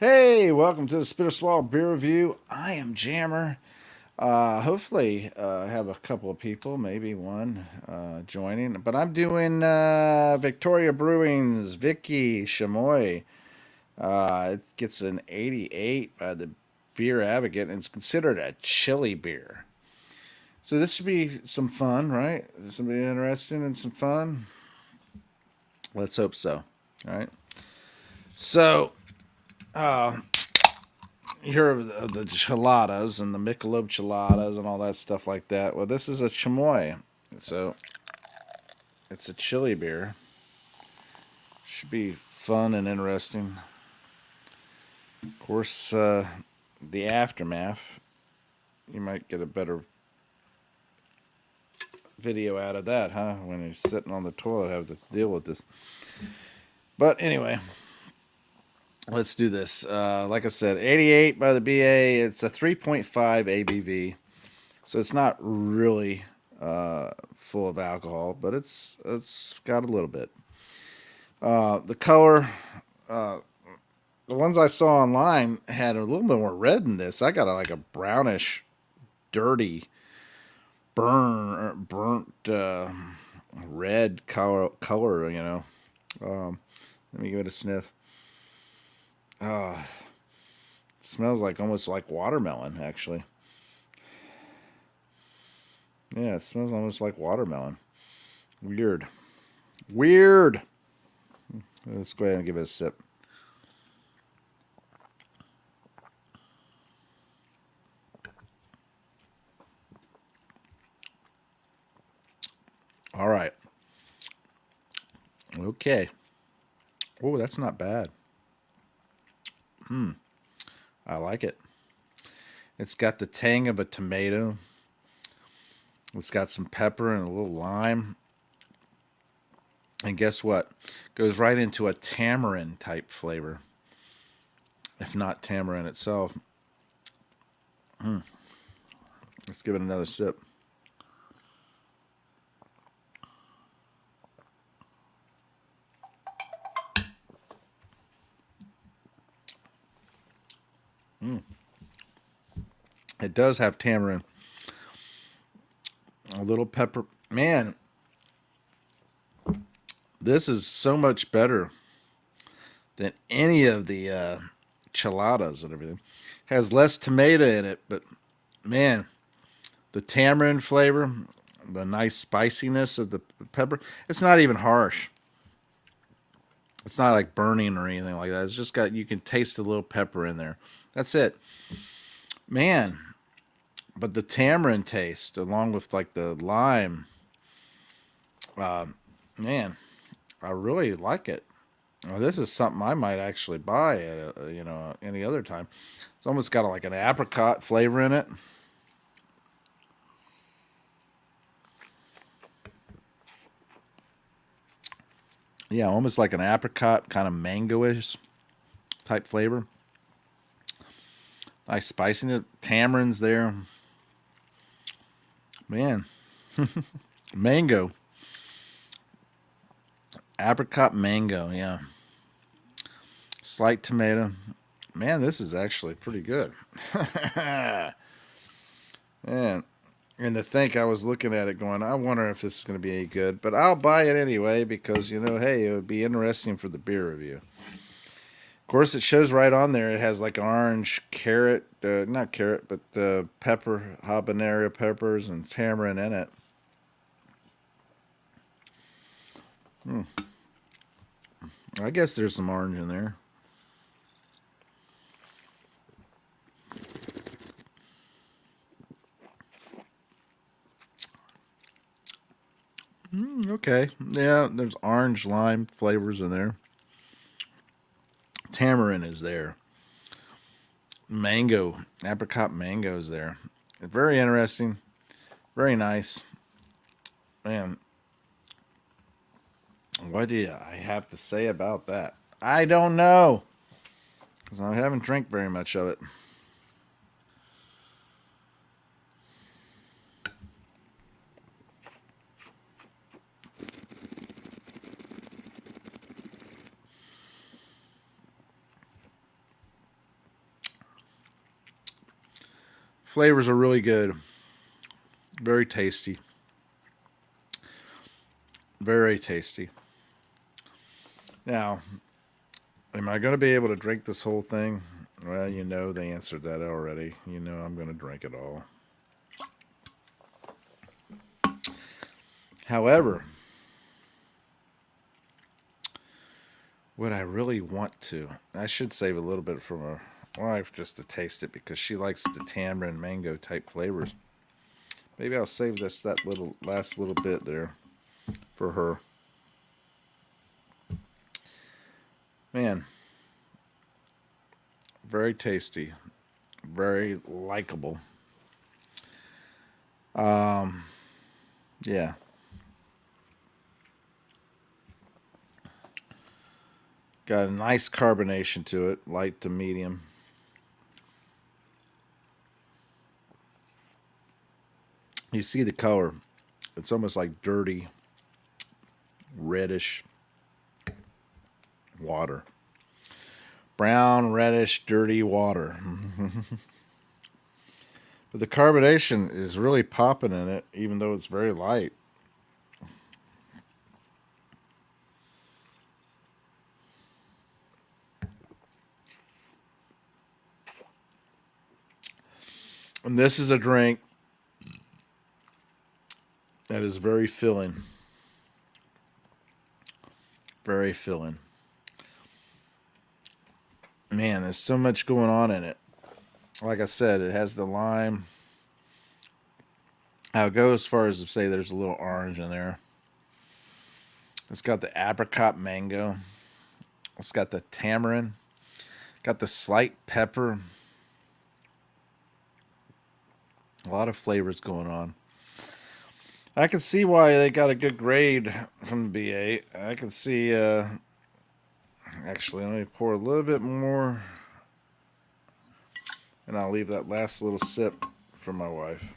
Hey, welcome to the Spitter Swallow Beer Review. I am Jammer. Hopefully, have a couple of people, maybe one, joining. But I'm doing Victoria Brewing's Vicky Chamoy. It gets an 88 by the Beer Advocate, and it's considered a chili beer. So this should be some fun, right? Is somebody interested in some fun? Let's hope so. All right. So, uh, you hear of the chiladas and the Michelob chiladas and all that stuff like that. Well, this is a chamoy, so it's a chili beer. Should be fun and interesting. Of course, the aftermath. You might get a better video out of that, huh? When you're sitting on the toilet, have to deal with this. But anyway, let's do this. Like I said, 88 by the BA. It's a 3.5 ABV, so it's not really full of alcohol, but it's got a little bit. The color, uh, the ones I saw online had a little bit more red than this. I got like a brownish, dirty, burnt red color. Let me give it a sniff. Uh, it smells like almost like watermelon, actually. Yeah, it smells almost like watermelon. Weird. Weird. Let's go ahead and give it a sip. All right. Okay. Oh, that's not bad. I like it. It's got the tang of a tomato. It's got some pepper and a little lime. And guess what? Goes right into a tamarind type flavor, if not tamarind itself. Let's give it another sip. It does have tamarind, a little pepper. Man, this is so much better than any of the chiladas and everything. Has less tomato in it, but man, the tamarind flavor, the nice spiciness of the pepper. It's not even harsh. It's not like burning or anything like that. It's just got, you can taste a little pepper in there. That's it. Man, but the tamarind taste along with like the lime, uh, man, I really like it. This is something I might actually buy at any other time. It's almost got like an apricot flavor in it. Yeah, almost like an apricot, kind of mangoish type flavor. Nice spiciness. Tamarind's there. Man, mango. Apricot mango, yeah. Slight tomato. Man, this is actually pretty good. Man, and to think I was looking at it going, I wonder if this is going to be any good. But I'll buy it anyway because, hey, it would be interesting for the beer review. Of course, it shows right on there. It has like orange carrot, not carrot, but pepper, habanero peppers, and tamarind in it. I guess there's some orange in there. Okay. Yeah, there's orange lime flavors in there. Tamarind is there. Mango, apricot mango is there. Very interesting. Very nice. Man, what do I have to say about that? I don't know. Because I haven't drank very much of it. Flavors are really good. Very tasty. Very tasty. Now, am I going to be able to drink this whole thing? Well, you know they answered that already. You know I'm going to drink it all. However, would I really want to? I should save a little bit for my wife just to taste it because she likes the tamarind mango type flavors. Maybe I'll save that little last little bit there for her. Man, very tasty, very likable. Um, yeah. Got a nice carbonation to it, light to medium. You see the color. It's almost like dirty, reddish water. Brown, reddish, dirty water. But the carbonation is really popping in it, even though it's very light. And this is a drink that is very filling. Very filling. Man, there's so much going on in it. Like I said, it has the lime. I'll go as far as to say there's a little orange in there. It's got the apricot mango. It's got the tamarind. Got the slight pepper. A lot of flavors going on. I can see why they got a good grade from the BA. I can see, actually, let me pour a little bit more. And I'll leave that last little sip for my wife.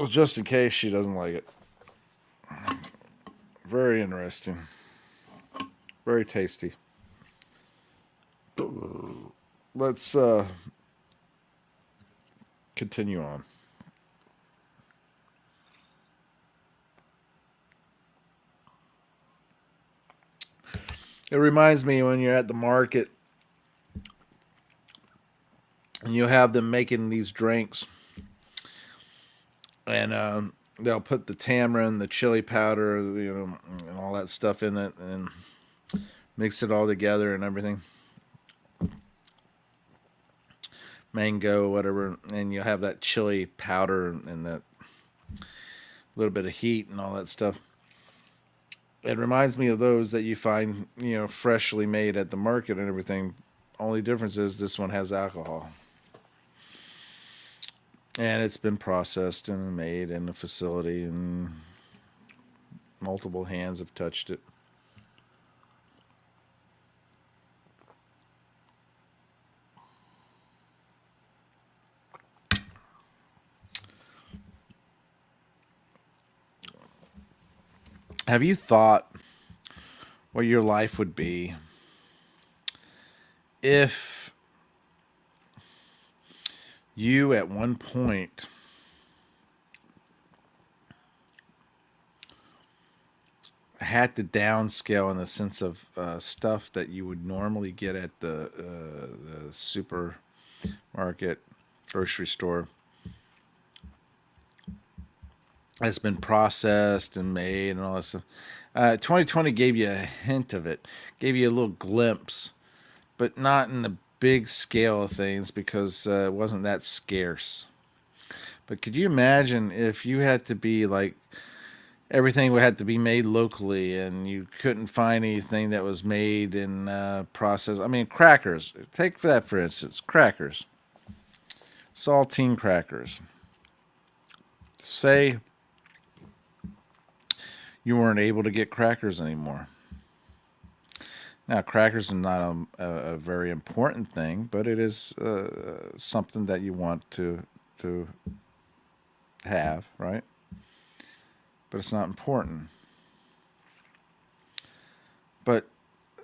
Just in case she doesn't like it. Very interesting. Very tasty. Let's continue on. It reminds me when you're at the market and you have them making these drinks, and they'll put the tamarind, the chili powder, and all that stuff in it, and mix it all together and everything. Mango, whatever, and you have that chili powder and that little bit of heat and all that stuff. It reminds me of those that you find, freshly made at the market and everything. Only difference is this one has alcohol. And it's been processed and made in a facility, and multiple hands have touched it. Have you thought what your life would be if you at one point had to downscale in the sense of stuff that you would normally get at the supermarket, grocery store, has been processed and made and all that stuff. 2020 gave you a hint of it, gave you a little glimpse, but not in the big scale of things because it wasn't that scarce. But could you imagine if you had to be like everything would have to be made locally and you couldn't find anything that was made in process? I mean, crackers. Take that for instance, crackers, saltine crackers. Say you weren't able to get crackers anymore. Now, crackers are not a very important thing, but it is something that you want to have, right? But it's not important. But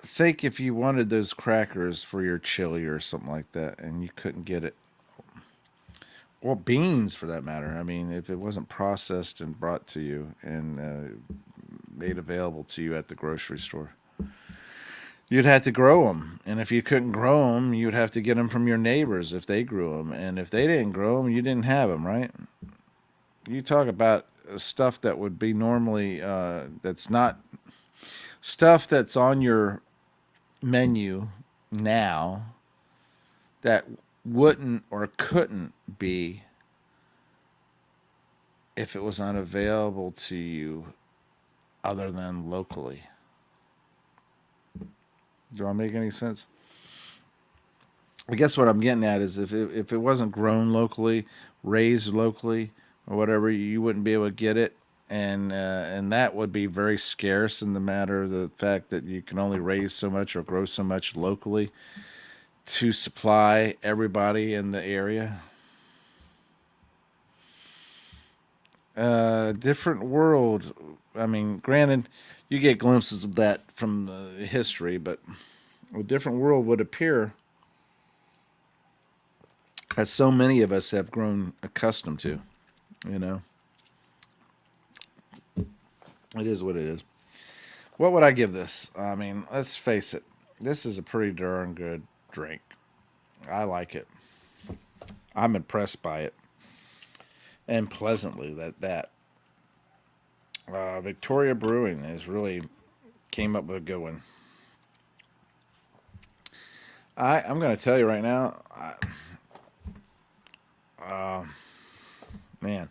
think if you wanted those crackers for your chili or something like that and you couldn't get it, or beans for that matter. I mean, if it wasn't processed and brought to you and made available to you at the grocery store, you'd have to grow them. And if you couldn't grow them, you'd have to get them from your neighbors if they grew them. And if they didn't grow them, you didn't have them, right? You talk about stuff that would be normally, that's not stuff that's on your menu now that wouldn't or couldn't be if it was unavailable to you other than locally. Do I make any sense? I guess what I'm getting at is if it wasn't grown locally, raised locally, or whatever, you wouldn't be able to get it, and that would be very scarce in the matter of the fact that you can only raise so much or grow so much locally to supply everybody in the area. Different world. I mean, granted, you get glimpses of that from the history, but a different world would appear as so many of us have grown accustomed to. You know, it is what it is. What would I give this? I mean, let's face it. This is a pretty darn good drink. I like it. I'm impressed by it, and pleasantly that Victoria Brewing has really came up with a good one. I'm going to tell you right now, man,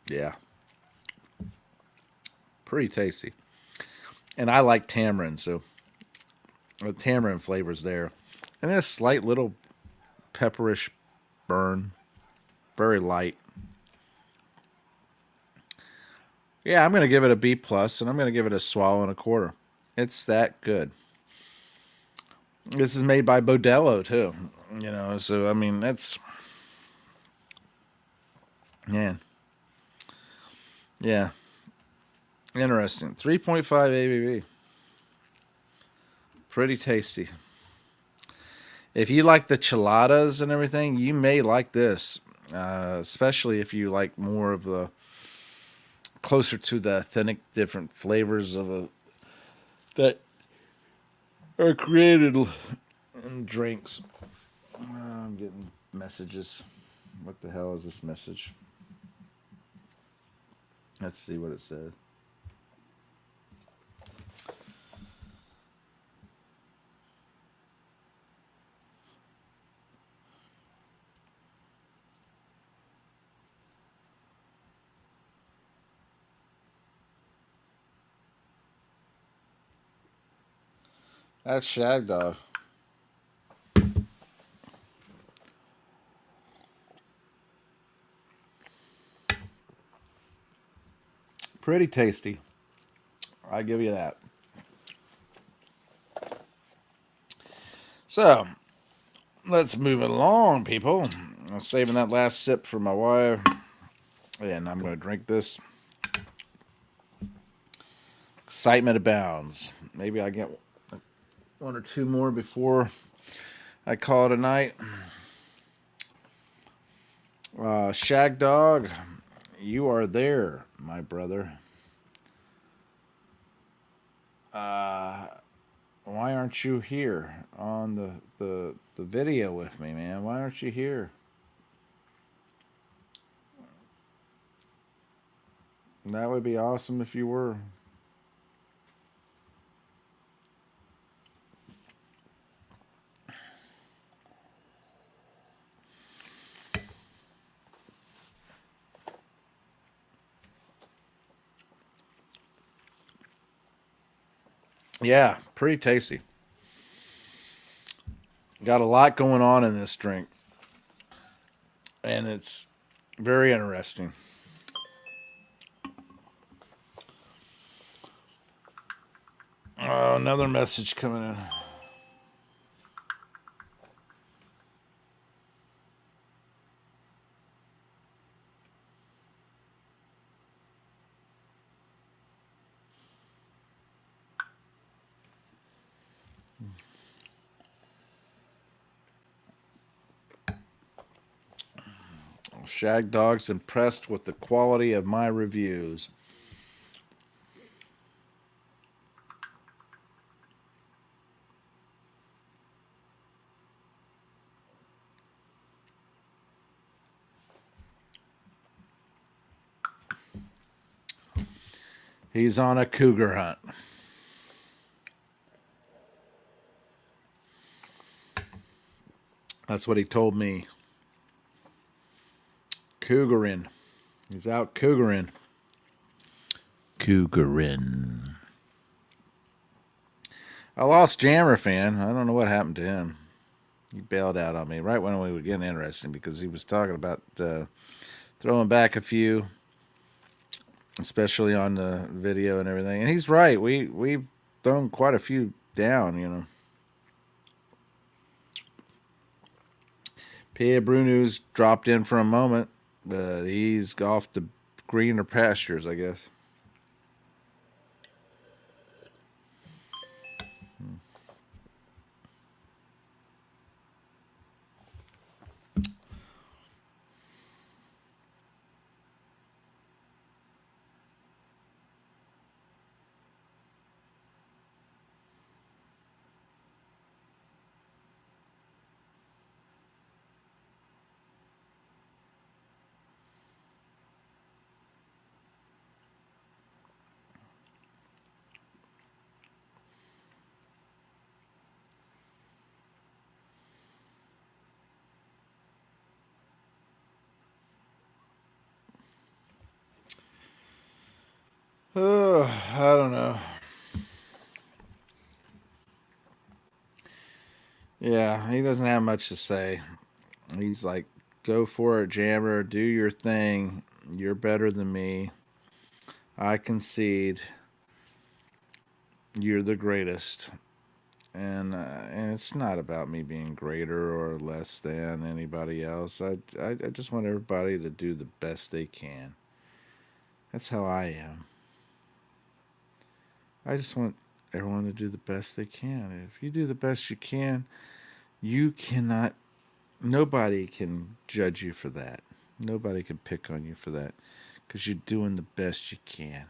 yeah, pretty tasty. And I like tamarind, so the tamarind flavor's there, and then a slight little pepperish burn, very light. Yeah, I'm going to give it a B plus, and I'm going to give it a swallow and a quarter. It's that good. This is made by Bodello too, So I mean, that's man, yeah, interesting. 3.5 ABV, pretty tasty. If you like the chiladas and everything, you may like this, especially if you like more of the closer to the authentic, different flavors of a that are created in drinks. I'm getting messages. What the hell is this message? Let's see what it said. That's Shag Dog. Pretty tasty. I give you that. So, let's move it along, people. I'm saving that last sip for my wife. And I'm going to drink this. Excitement abounds. Maybe I get one or two more before I call it a night. Shag Dog, you are there, my brother. Why aren't you here on the video with me, man? Why aren't you here? That would be awesome if you were. Yeah, pretty tasty. Got a lot going on in this drink, and it's very interesting. Oh, another message coming in. Shag Dog's impressed with the quality of my reviews. He's on a cougar hunt. That's what he told me. Cougarin. He's out cougarin. Cougarin. I lost Jammer fan. I don't know what happened to him. He bailed out on me right when we were getting interesting because he was talking about throwing back a few, especially on the video and everything. And he's right. We've thrown quite a few down, you know. Pierre Bruno's dropped in for a moment, but he's off to greener pastures, I guess. Oh, I don't know. Yeah, he doesn't have much to say. He's like, go for it, Jammer. Do your thing. You're better than me. I concede. You're the greatest. And it's not about me being greater or less than anybody else. I just want everybody to do the best they can. That's how I am. I just want everyone to do the best they can. If you do the best you can, you cannot. Nobody can judge you for that. Nobody can pick on you for that because you're doing the best you can.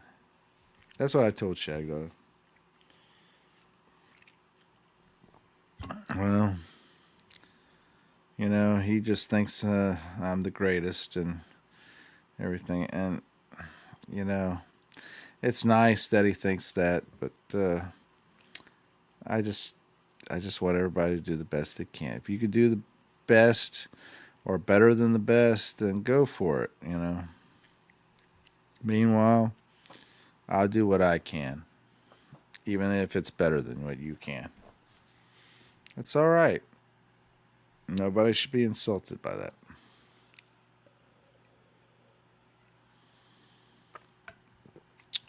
That's what I told Shaggo. Well, you know, he just thinks I'm the greatest and everything. And, you know, it's nice that he thinks that, but I just want everybody to do the best they can. If you could do the best or better than the best, then go for it, you know. Meanwhile, I'll do what I can, even if it's better than what you can. It's all right. Nobody should be insulted by that.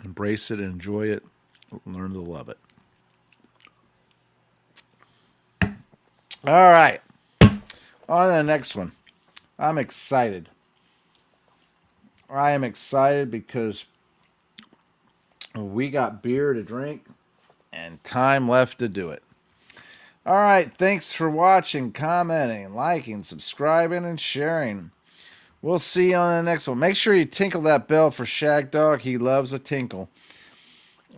Embrace it, enjoy it, learn to love it. All right. On to the next one. I'm excited. I am excited because we got beer to drink and time left to do it. All right. Thanks for watching, commenting, liking, subscribing, and sharing. We'll see you on the next one. Make sure you tinkle that bell for Shag Dog. He loves a tinkle.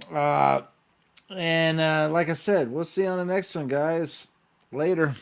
And like I said, we'll see you on the next one, guys. Later.